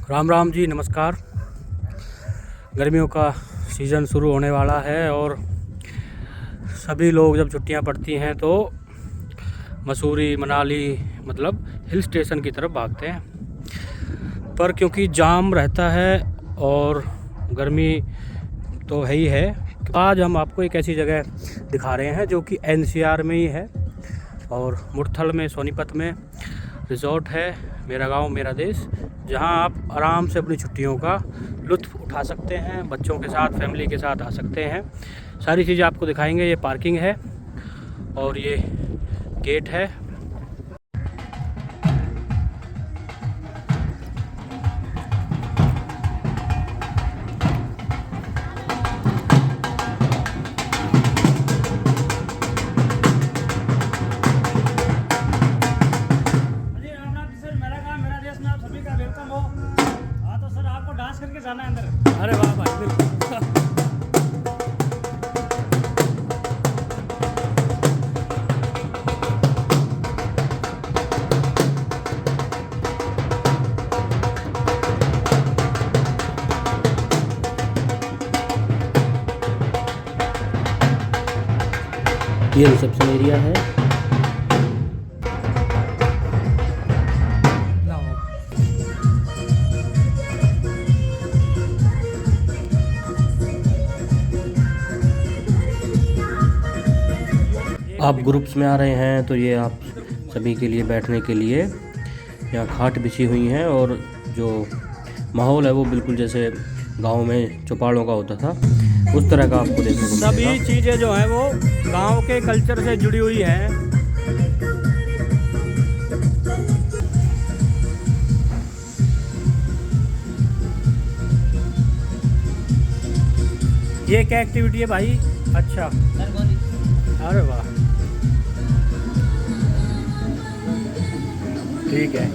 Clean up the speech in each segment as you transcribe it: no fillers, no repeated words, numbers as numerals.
राम राम जी, नमस्कार। गर्मियों का सीज़न शुरू होने वाला है और सभी लोग जब छुट्टियां पड़ती हैं तो मसूरी, मनाली मतलब हिल स्टेशन की तरफ भागते हैं। पर क्योंकि जाम रहता है और गर्मी तो है ही है, आज हम आपको एक ऐसी जगह दिखा रहे हैं जो कि NCR में ही है और मुरथल में, सोनीपत में रिज़ॉर्ट है मेरा गांव मेरा देश, जहां आप आराम से अपनी छुट्टियों का लुत्फ़ उठा सकते हैं, बच्चों के साथ, फैमिली के साथ आ सकते हैं। सारी चीज़ें आपको दिखाएंगे। ये पार्किंग है और ये गेट है। डांस करके जाना है अंदर। अरे वाह भाई, बिल्कुल। ये रिसेप्शन एरिया है। आप ग्रुप्स में आ रहे हैं तो ये आप सभी के लिए बैठने के लिए यहाँ खाट बिछी हुई हैं और जो माहौल है वो बिल्कुल जैसे गांव में चौपालों का होता था उस तरह का आपको देखने को मिलेगा। सभी चीज़ें जो हैं वो गांव के कल्चर से जुड़ी हुई हैं। ये क्या एक्टिविटी है भाई? अच्छा, अरे वाह, ठीक है।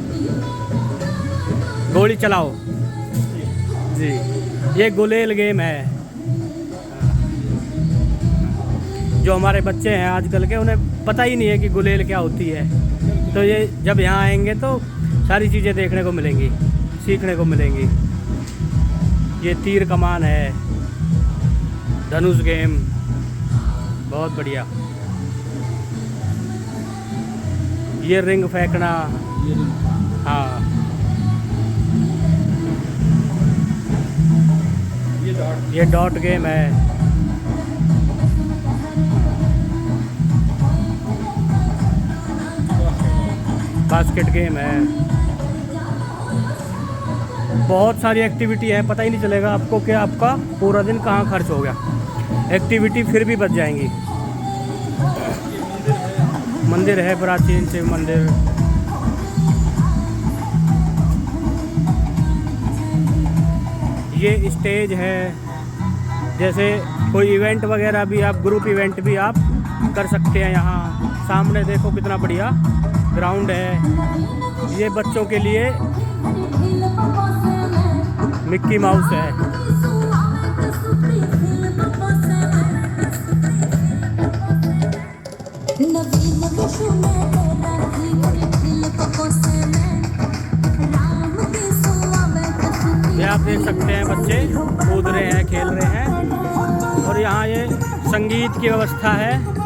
गोली चलाओ जी, ये गुलेल गेम है। जो हमारे बच्चे हैं आजकल के, उन्हें पता ही नहीं है कि गुलेल क्या होती है। तो ये जब यहाँ आएंगे तो सारी चीज़ें देखने को मिलेंगी, सीखने को मिलेंगी। ये तीर कमान है, धनुष गेम, बहुत बढ़िया। ये रिंग फेंकना, हाँ, ये डॉट गेम है। बास्केट गेम है। बहुत सारी एक्टिविटी है, पता ही नहीं चलेगा आपको कि आपका पूरा दिन कहाँ खर्च हो गया। एक्टिविटी फिर भी बच जाएंगी। मंदिर है, प्राचीन शिव मंदिर। ये स्टेज है, जैसे कोई इवेंट वगैरह भी आप, ग्रुप इवेंट भी आप कर सकते हैं। यहाँ सामने देखो कितना बढ़िया ग्राउंड है। ये बच्चों के लिए मिक्की माउस है। ये आप देख सकते हैं, बच्चे कूद रहे हैं, खेल रहे हैं। और यहाँ ये संगीत की व्यवस्था है।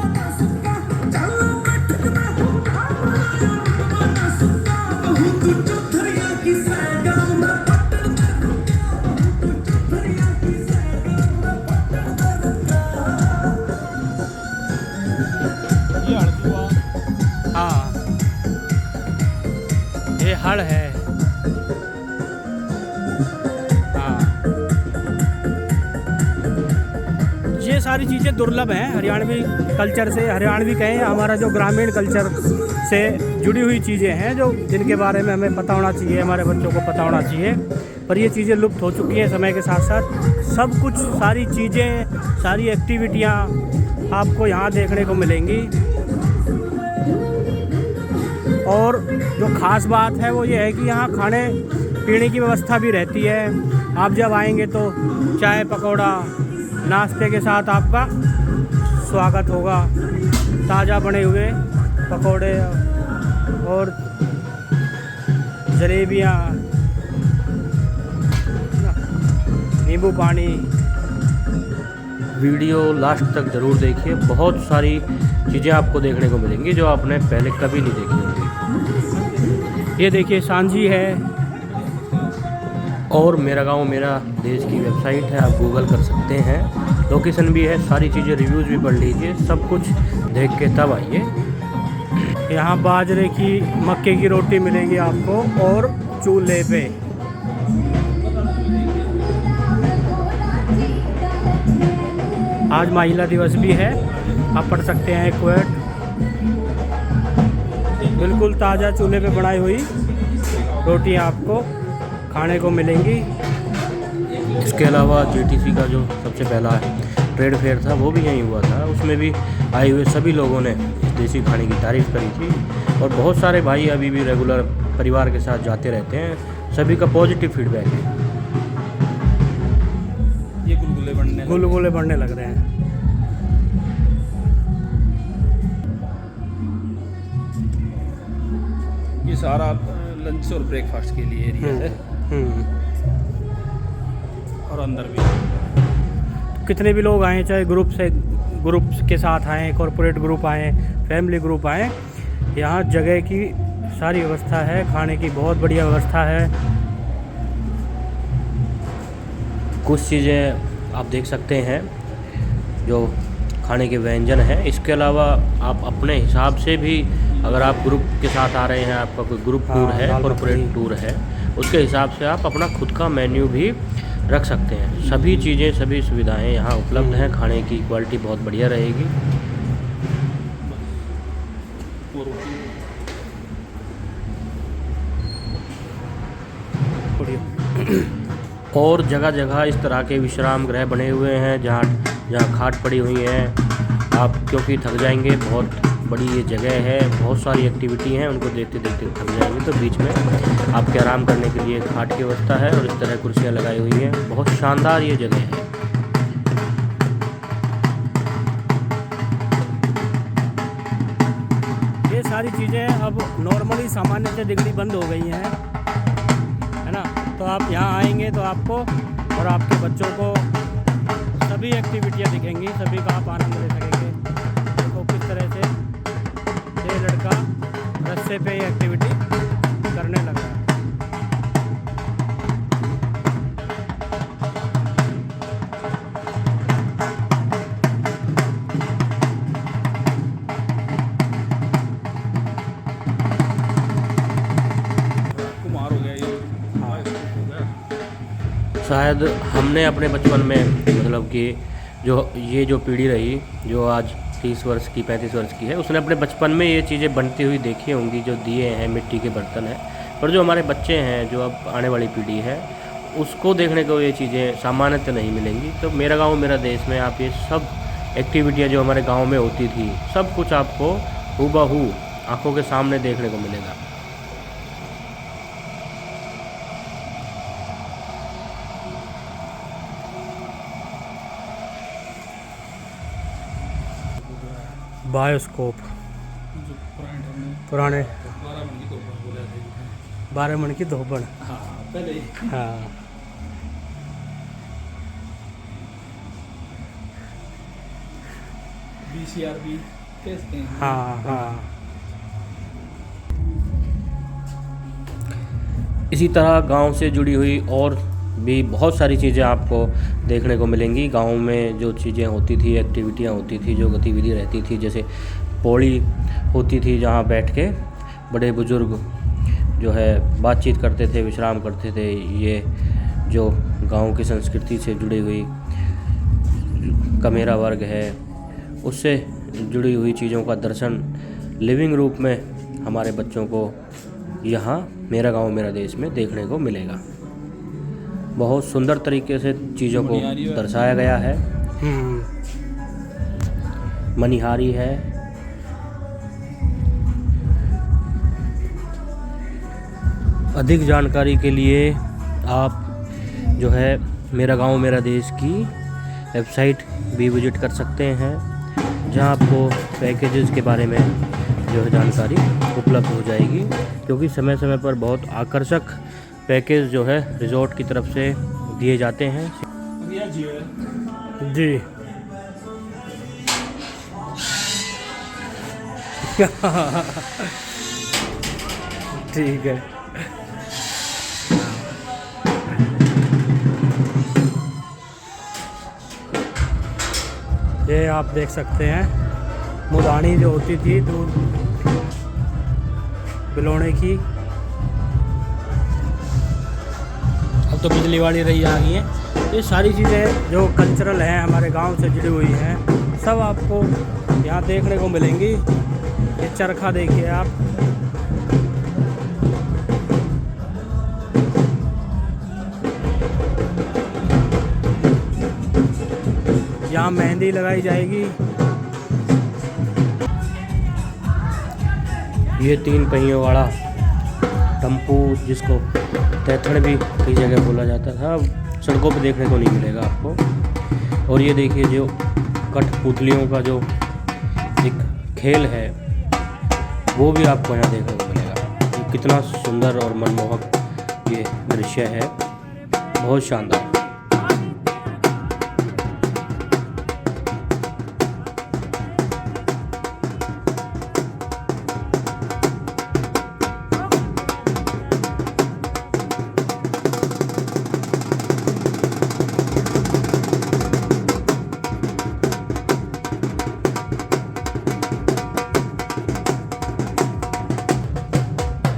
हाँ, ये हड़ है। ये सारी चीज़ें दुर्लभ हैं हरियाणवी कल्चर से। हरियाणवी कहें, हमारा जो ग्रामीण कल्चर से जुड़ी हुई चीज़ें हैं, जो जिनके बारे में हमें पता होना चाहिए, हमारे बच्चों को पता होना चाहिए। पर ये चीज़ें लुप्त हो चुकी हैं समय के साथ साथ। सब कुछ, सारी चीज़ें, सारी एक्टिविटियाँ आपको यहाँ देखने को मिलेंगी। और जो ख़ास बात है वो ये है कि यहाँ खाने पीने की व्यवस्था भी रहती है। आप जब आएंगे तो चाय पकौड़ा नाश्ते के साथ आपका स्वागत होगा। ताज़ा बने हुए पकौड़े और जलेबियाँ नींबू पानी। वीडियो लास्ट तक ज़रूर देखिए, बहुत सारी चीज़ें आपको देखने को मिलेंगी जो आपने पहले कभी नहीं देखी होंगी। ये देखिए सांझी है। और मेरा गांव मेरा देश की वेबसाइट है, आप गूगल कर सकते हैं, लोकेशन भी है, सारी चीज़ें रिव्यूज़ भी पढ़ लीजिए, सब कुछ देख के तब आइए। यहाँ बाजरे की मक्के की रोटी मिलेगी आपको और चूल्हे पे। आज महिला दिवस भी है, आप पढ़ सकते हैं क्वेट। बिल्कुल ताज़ा चूल्हे पे बनाई हुई रोटियाँ आपको खाने को मिलेंगी। इसके अलावा जीटीसी का जो सबसे पहला ट्रेड फेयर था वो भी यहीं हुआ था, उसमें भी आए हुए सभी लोगों ने देसी खाने की तारीफ़ करी थी। और बहुत सारे भाई अभी भी रेगुलर परिवार के साथ जाते रहते हैं, सभी का पॉजिटिव फीडबैक है। ये गुलगुले बढ़ने लग रहे हैं। ये सारा लंच और ब्रेकफास्ट के लिए एरिया है, और अंदर भी कितने भी लोग आएँ, चाहे ग्रुप के साथ आएँ, कॉरपोरेट ग्रुप आएँ, फैमिली ग्रुप आएँ, यहाँ जगह की सारी व्यवस्था है, खाने की बहुत बढ़िया व्यवस्था है। कुछ चीज़ें आप देख सकते हैं जो खाने के व्यंजन हैं। इसके अलावा आप अपने हिसाब से भी, अगर आप ग्रुप के साथ आ रहे हैं, आपका कोई ग्रुप टूर है, कॉरपोरेट टूर है, उसके हिसाब से आप अपना खुद का मेन्यू भी रख सकते हैं। सभी चीज़ें, सभी सुविधाएं यहाँ उपलब्ध हैं। खाने की क्वालिटी बहुत बढ़िया रहेगी। और जगह जगह इस तरह के विश्राम गृह बने हुए हैं जहाँ खाट पड़ी हुई हैं। आप क्योंकि थक जाएंगे, बहुत बड़ी ये जगह है, बहुत सारी एक्टिविटी हैं, उनको देखते देखते थक जाएंगे, तो बीच में आपके आराम करने के लिए खाट की व्यवस्था है और इस तरह कुर्सियाँ लगाई हुई हैं। बहुत शानदार ये जगह है। ये सारी चीज़ें अब नॉर्मली सामान्य से दिखनी बंद हो गई हैं, है ना। तो आप यहाँ आएंगे तो आपको और आपके बच्चों को सभी एक्टिविटियाँ दिखेंगी, सभी का आप आनंद ले सकेंगे। देखो किस तरह से ये लड़का रस्से पे एक्टिविटी करने लगा है। कुमार हो गया ये। शायद हमने अपने बचपन में, मतलब कि जो पीढ़ी रही जो आज 30 वर्ष की 35 वर्ष की है, उसने अपने बचपन में ये चीज़ें बनती हुई देखी होंगी, जो दिए हैं, मिट्टी के बर्तन हैं। पर जो हमारे बच्चे हैं, जो अब आने वाली पीढ़ी है, उसको देखने को ये चीज़ें सामान्यतः नहीं मिलेंगी। तो मेरा गांव मेरा देश में आप ये सब एक्टिविटियाँ जो हमारे गांव में होती थी, सब कुछ आपको हूबहू आंखों के सामने देखने को मिलेगा। बायोस्कोप पुराने 12 मन की धोबन। हाँ, पहले हाँ, VCR भी कहते हैं। हाँ, हाँ। इसी तरह गांव से जुड़ी हुई और भी बहुत सारी चीज़ें आपको देखने को मिलेंगी। गांव में जो चीज़ें होती थी, एक्टिविटियां होती थी, जो गतिविधि रहती थी, जैसे पौड़ी होती थी जहां बैठ के बड़े बुज़ुर्ग जो है बातचीत करते थे, विश्राम करते थे। ये जो गांव की संस्कृति से जुड़ी हुई कमेरा वर्ग है, उससे जुड़ी हुई चीज़ों का दर्शन लिविंग रूप में हमारे बच्चों को यहाँ मेरा गांव मेरा देश में देखने को मिलेगा। बहुत सुंदर तरीके से चीज़ों को दर्शाया गया है। मनिहारी है। अधिक जानकारी के लिए आप जो है मेरा गांव मेरा देश की वेबसाइट भी विजिट कर सकते हैं, जहां आपको पैकेजेस के बारे में जो है जानकारी उपलब्ध हो जाएगी, क्योंकि समय समय पर बहुत आकर्षक पैकेज जो है रिजॉर्ट की तरफ से दिए जाते हैं। इंडिया जियो है। जी। ठीक है। ये आप देख सकते हैं मुदानी जो होती थी दूध बिलोने की, अब तो बिजली वाली रही आ गई हैं। ये सारी चीज़ें जो कल्चरल हैं हमारे गांव से जुड़ी हुई हैं, सब आपको यहाँ देखने को मिलेंगी। ये चरखा देखिए आप, यहाँ मेहंदी लगाई जाएगी। ये 3 पहियों वाला टम्पू, जिसको तैथड़ भी कई जगह बोला जाता था, सड़कों पे देखने को नहीं मिलेगा आपको। और ये देखिए जो कठपुतलियों का जो एक खेल है वो भी आपको यहाँ देखने को मिलेगा। ये कितना सुंदर और मनमोहक ये दृश्य है, बहुत शानदार।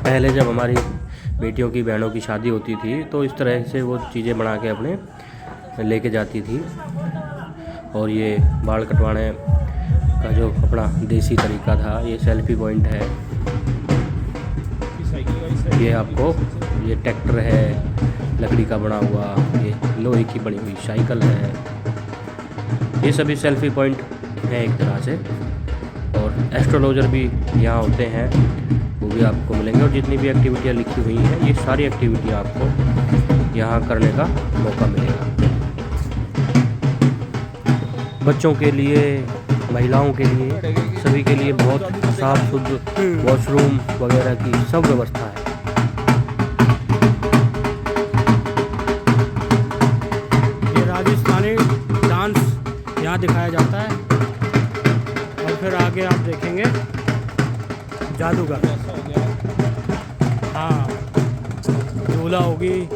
पहले जब हमारी बेटियों की बहनों की शादी होती थी तो इस तरह से वो चीज़ें बना के अपने लेके जाती थी। और ये बाल कटवाने का जो अपना देसी तरीका था, ये सेल्फी पॉइंट है। ये आपको ये ट्रैक्टर है लकड़ी का बना हुआ, ये लोहे की बनी हुई साइकिल है, ये सभी सेल्फी पॉइंट हैं एक तरह से। और एस्ट्रोलॉजर भी यहाँ होते हैं, वो भी आपको मिलेंगे। और जितनी भी एक्टिविटियाँ लिखी हुई हैं, ये सारी एक्टिविटियाँ आपको यहाँ करने का मौका मिलेगा। बच्चों के लिए, महिलाओं के लिए, सभी के लिए बहुत साफ शुद्ध वॉशरूम वगैरह की सब व्यवस्था है। ये राजस्थानी डांस यहाँ दिखाया जाता है। और फिर आगे आप देखेंगे जादूगर, हाँ झूला होगी।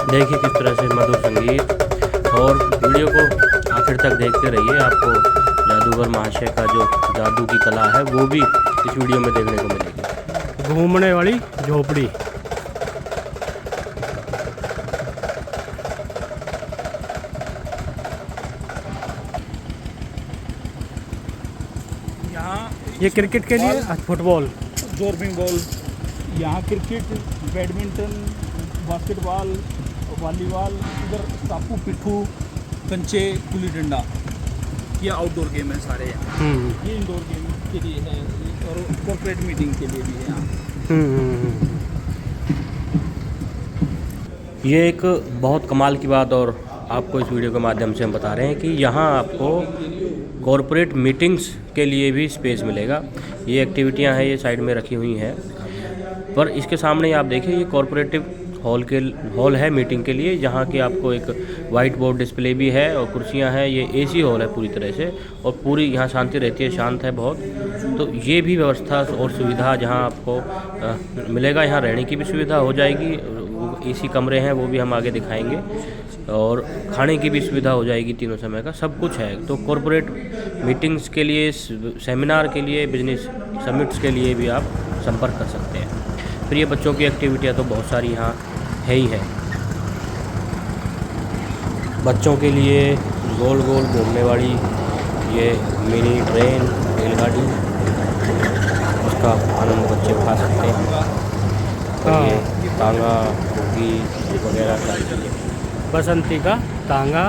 देखिए किस तरह से मधुर संगीत। और वीडियो को आखिर तक देखते रहिए, आपको जादूगर महाशय का जो जादू की कला है वो भी इस वीडियो में देखने को मिलेगी। घूमने वाली झोपड़ी, यहाँ ये क्रिकेट के लिए, फुटबॉल, जोरबिंग बॉल, यहाँ क्रिकेट, बैडमिंटन, बास्केटबॉल, वॉलीबॉल, इधर टापू पिट्ठू, कंचे, गुल्ली डंडा, ये आउटडोर गेम है सारे यहाँ। ये इंडोर गेम के लिए है और कॉर्पोरेट मीटिंग के लिए भी है यहाँ। ये एक बहुत कमाल की बात और आपको इस वीडियो के माध्यम से हम बता रहे हैं कि यहाँ आपको कॉर्पोरेट मीटिंग्स के लिए भी स्पेस मिलेगा। ये एक्टिविटियाँ हैं, ये साइड में रखी हुई हैं, पर इसके सामने आप देखिए ये कॉर्पोरेटिव हॉल है मीटिंग के लिए, जहाँ की आपको एक वाइट बोर्ड डिस्प्ले भी है और कुर्सियाँ हैं। ये एसी हॉल है पूरी तरह से और पूरी यहाँ शांति रहती है, शांत है बहुत। तो ये भी व्यवस्था और सुविधा जहाँ आपको मिलेगा, यहाँ रहने की भी सुविधा हो जाएगी। एसी कमरे हैं वो भी हम आगे दिखाएंगे और खाने की भी सुविधा हो जाएगी, तीनों समय का सब कुछ है। तो कॉर्पोरेट मीटिंग्स के लिए, सेमिनार के लिए, बिजनेस समिट्स के लिए भी आप संपर्क कर सकते हैं। फिर ये बच्चों की एक्टिविटियाँ तो बहुत सारी यहाँ है ही है। बच्चों के लिए गोल गोल घूमने वाली ये मिनी ट्रेन, रेलगाड़ी, उसका आनंद बच्चे उठा सकते हैं। और ये तांगा, बुग्गी वगैरह सारी चीज़ें। बसंती का तांगा,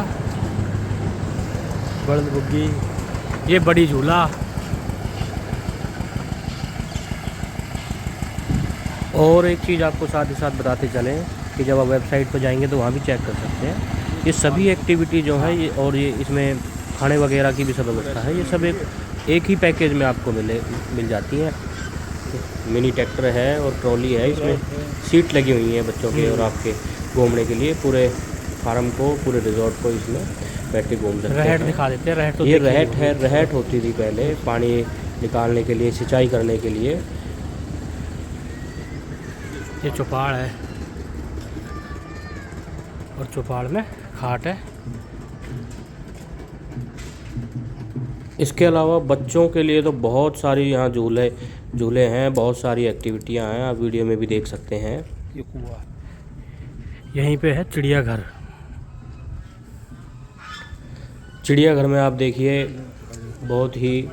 बड़द बुग्गी, ये बड़ी झूला। और एक चीज़ आपको साथ ही साथ बताते चलें कि जब आप वेबसाइट पर जाएंगे तो वहाँ भी चेक कर सकते हैं। ये सभी एक्टिविटी जो है ये, और ये इसमें खाने वगैरह की भी सब व्यवस्था है, ये सब एक ही पैकेज में आपको मिल जाती हैं। मिनी ट्रैक्टर है और ट्रॉली है, इसमें सीट लगी हुई हैं बच्चों के और आपके घूमने के लिए। पूरे फार्म को, पूरे रिजॉर्ट को इसमें बैठ के घूम सकते हैं। रहट दिखा देते हैं। रहट तो ये रहट है, रहट होती थी पहले पानी निकालने के लिए, सिंचाई करने के लिए। ये चौपाड़ है और चौपाड़ में खाट है। इसके अलावा बच्चों के लिए तो बहुत सारी यहाँ झूले हैं, बहुत सारी एक्टिविटियाँ हैं, आप वीडियो में भी देख सकते हैं। ये कुआ यहीं पे है चिड़ियाघर। चिड़ियाघर में आप देखिए बहुत ही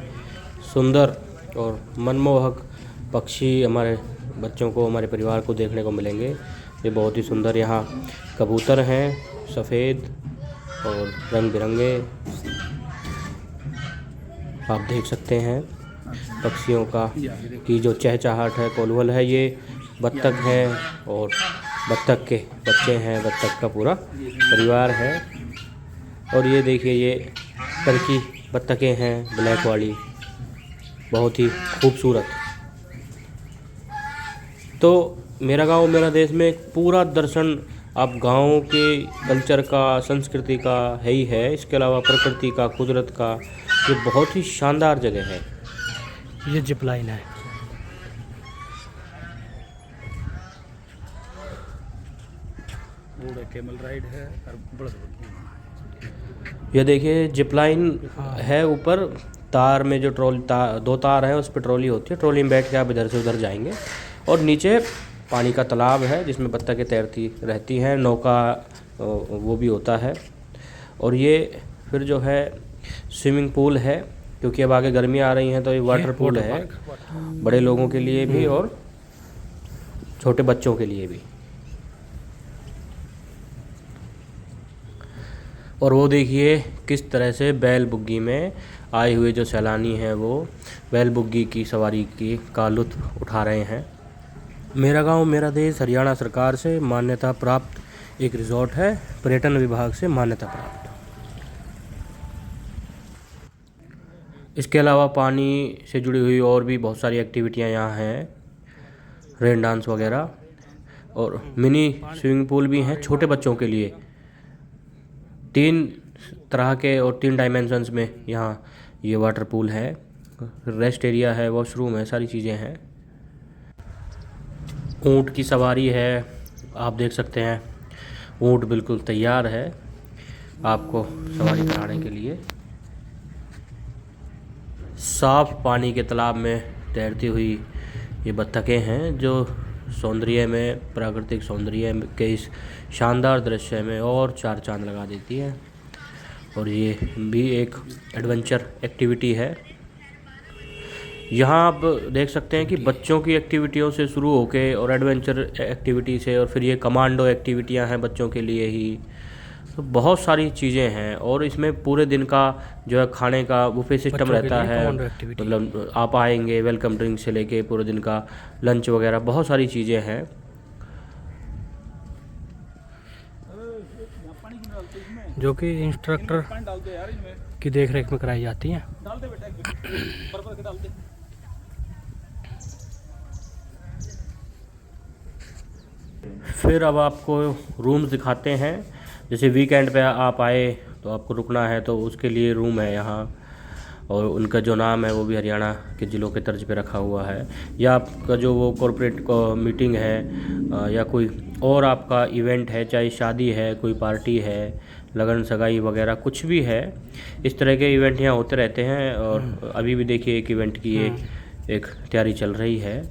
सुंदर और मनमोहक पक्षी हमारे बच्चों को, हमारे परिवार को देखने को मिलेंगे। ये बहुत ही सुंदर यहाँ कबूतर हैं, सफ़ेद और रंग बिरंगे, आप देख सकते हैं। पक्षियों की जो चहचहाहट है, कोलवल है, ये बत्तख है और बत्तख के बच्चे हैं, बत्तख का पूरा परिवार है। और ये देखिए ये टर्की बत्तखें हैं, ब्लैक वाली, बहुत ही खूबसूरत। तो मेरा गांव मेरा देश में एक पूरा दर्शन आप गांव के कल्चर का, संस्कृति का है ही है। इसके अलावा प्रकृति का, कुदरत का, ये बहुत ही शानदार जगह है। ये जिप लाइन है। बूढ़े केमल राइड है और बड़द बुग्गी। ये देखिए जिप लाइन है, ऊपर तार में जो दो तार हैं उस पर ट्रॉली होती है, ट्रॉली में बैठ के आप इधर से उधर जाएंगे। और नीचे पानी का तालाब है जिसमें बत्तखें तैरती रहती हैं, नौका वो भी होता है। और ये फिर जो है स्विमिंग पूल है, क्योंकि अब आगे गर्मियाँ आ रही हैं तो ये वाटर पूल है, बड़े लोगों के लिए भी और छोटे बच्चों के लिए भी। और वो देखिए किस तरह से बैल बुग्गी में आए हुए जो सैलानी हैं वो बैल बुग्गी की सवारी का लुत्फ़ उठा रहे हैं। मेरा गांव मेरा देश हरियाणा सरकार से मान्यता प्राप्त एक रिजॉर्ट है, पर्यटन विभाग से मान्यता प्राप्त। इसके अलावा पानी से जुड़ी हुई और भी बहुत सारी एक्टिविटियां यहाँ हैं, रेन डांस वगैरह, और मिनी स्विमिंग पूल भी हैं छोटे बच्चों के लिए। 3 तरह के और 3 डायमेंशंस में यहाँ ये वाटर पूल है, रेस्ट एरिया है, वॉशरूम है, सारी चीज़ें हैं। ऊँट की सवारी है, आप देख सकते हैं ऊँट बिल्कुल तैयार है आपको सवारी कराने के लिए। साफ पानी के तालाब में तैरती हुई ये बत्तखें हैं जो सौंदर्य में, प्राकृतिक सौंदर्य के इस शानदार दृश्य में और 4 चांद लगा देती है। और ये भी एक एडवेंचर एक्टिविटी है। यहाँ आप देख सकते हैं कि बच्चों की एक्टिविटियों से शुरू होके और एडवेंचर एक्टिविटी से, और फिर ये कमांडो एक्टिविटियाँ हैं बच्चों के लिए ही, तो बहुत सारी चीज़ें हैं। और इसमें पूरे दिन का जो है खाने का बुफे सिस्टम रहता है, मतलब आप आएंगे वेलकम ड्रिंक से लेके पूरे दिन का लंच वगैरह, बहुत सारी चीज़ें हैं। जो कि इंस्ट्रक्टर पानी डाल दे यार इनमें, की देखरेख में कराई जाती हैं। डाल दे बेटा, बर्फ के डाल दे। फिर अब आपको रूम्स दिखाते हैं। जैसे वीकेंड पे आप आए तो आपको रुकना है तो उसके लिए रूम है यहाँ, और उनका जो नाम है वो भी हरियाणा के ज़िलों के तर्ज पे रखा हुआ है। या आपका जो वो कॉरपोरेट मीटिंग है या कोई और आपका इवेंट है, चाहे शादी है, कोई पार्टी है, लगन सगाई वगैरह कुछ भी है, इस तरह के इवेंट यहाँ होते रहते हैं। और अभी भी देखिए एक इवेंट की एक तैयारी चल रही है।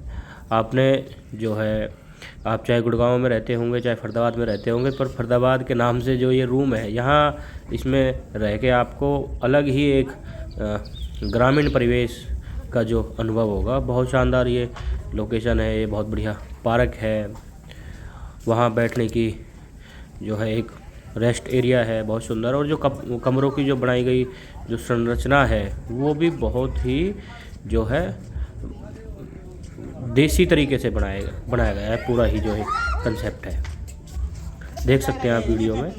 आपने जो है, आप चाहे गुड़गांव में रहते होंगे, चाहे फरीदाबाद में रहते होंगे, पर फरीदाबाद के नाम से जो ये रूम है, यहाँ इसमें रह के आपको अलग ही एक ग्रामीण परिवेश का जो अनुभव होगा। बहुत शानदार ये लोकेशन है, ये बहुत बढ़िया पार्क है, वहाँ बैठने की जो है एक रेस्ट एरिया है बहुत सुंदर, और जो कमरों की जो बनाई गई जो संरचना है वो भी बहुत ही जो है देसी तरीके से बनाया गया है। पूरा ही जो है कंसेप्ट है, देख सकते हैं आप वीडियो में।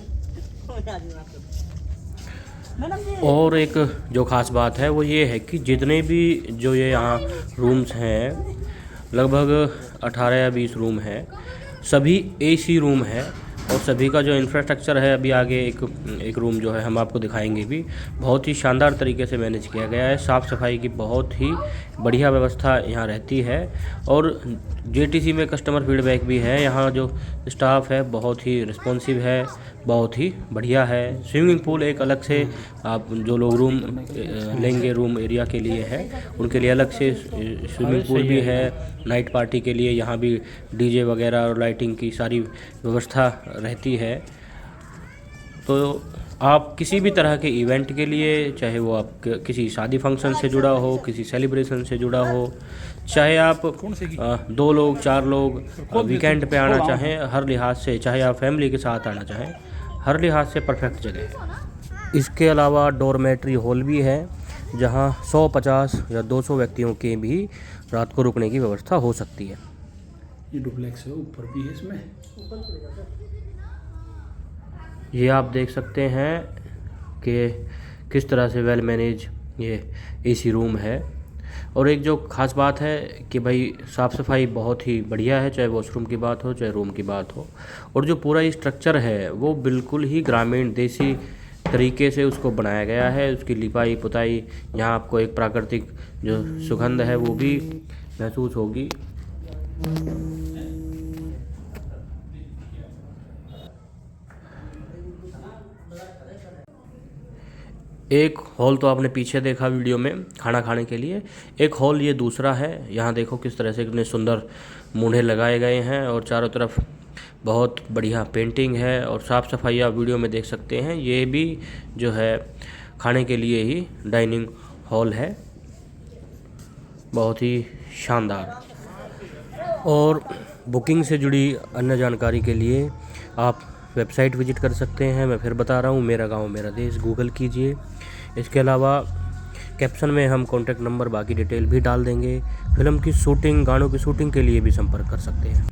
और एक जो ख़ास बात है वो ये है कि जितने भी जो ये यहाँ रूम्स हैं, लगभग 18 या 20 रूम हैं, सभी एसी रूम है। और सभी का जो इंफ्रास्ट्रक्चर है, अभी आगे एक रूम जो है हम आपको दिखाएंगे भी, बहुत ही शानदार तरीके से मैनेज किया गया है। साफ़ सफाई की बहुत ही बढ़िया व्यवस्था यहाँ रहती है। और जेटीसी में कस्टमर फीडबैक भी है, यहाँ जो स्टाफ है बहुत ही रिस्पॉन्सिव है, बहुत ही बढ़िया है। स्विमिंग पूल एक अलग से आप जो लोग रूम लेंगे रूम एरिया के लिए है, उनके लिए अलग से स्विमिंग पूल भी है। नाइट पार्टी के लिए यहाँ भी डीजे वगैरह और लाइटिंग की सारी व्यवस्था रहती है। तो आप किसी भी तरह के इवेंट के लिए, चाहे वो आप किसी शादी फंक्शन से जुड़ा हो, किसी सेलिब्रेशन से जुड़ा हो, चाहे आप 2 लोग 4 लोग वीकेंड पे आना चाहें, हर लिहाज से, चाहे आप फैमिली के साथ आना चाहें, हर लिहाज से परफेक्ट जगह है। इसके अलावा डॉर्मेट्री हॉल भी है, जहां 150 या 200 व्यक्तियों के भी रात को रुकने की व्यवस्था हो सकती है। ये डुप्लेक्स है, ऊपर भी है इसमें। ये आप देख सकते हैं कि किस तरह से वेल मैनेज ये एसी रूम है। और एक जो ख़ास बात है कि भाई साफ़ सफाई बहुत ही बढ़िया है, चाहे वॉशरूम की बात हो, चाहे रूम की बात हो। और जो पूरा स्ट्रक्चर है वो बिल्कुल ही ग्रामीण देसी तरीके से उसको बनाया गया है। उसकी लिपाई पुताई, यहाँ आपको एक प्राकृतिक जो सुगंध है वो भी महसूस होगी। एक हॉल तो आपने पीछे देखा वीडियो में खाना खाने के लिए, एक हॉल ये दूसरा है। यहाँ देखो किस तरह से कितने सुंदर मूढ़े लगाए गए हैं, और चारों तरफ बहुत बढ़िया पेंटिंग है और साफ़ सफाई आप वीडियो में देख सकते हैं। ये भी जो है खाने के लिए ही डाइनिंग हॉल है, बहुत ही शानदार। और बुकिंग से जुड़ी अन्य जानकारी के लिए आप वेबसाइट विजिट कर सकते हैं। मैं फिर बता रहा हूँ, मेरा गांव मेरा देश गूगल कीजिए। इसके अलावा कैप्शन में हम कॉन्टैक्ट नंबर बाकी डिटेल भी डाल देंगे। फिल्म की शूटिंग, गानों की शूटिंग के लिए भी संपर्क कर सकते हैं।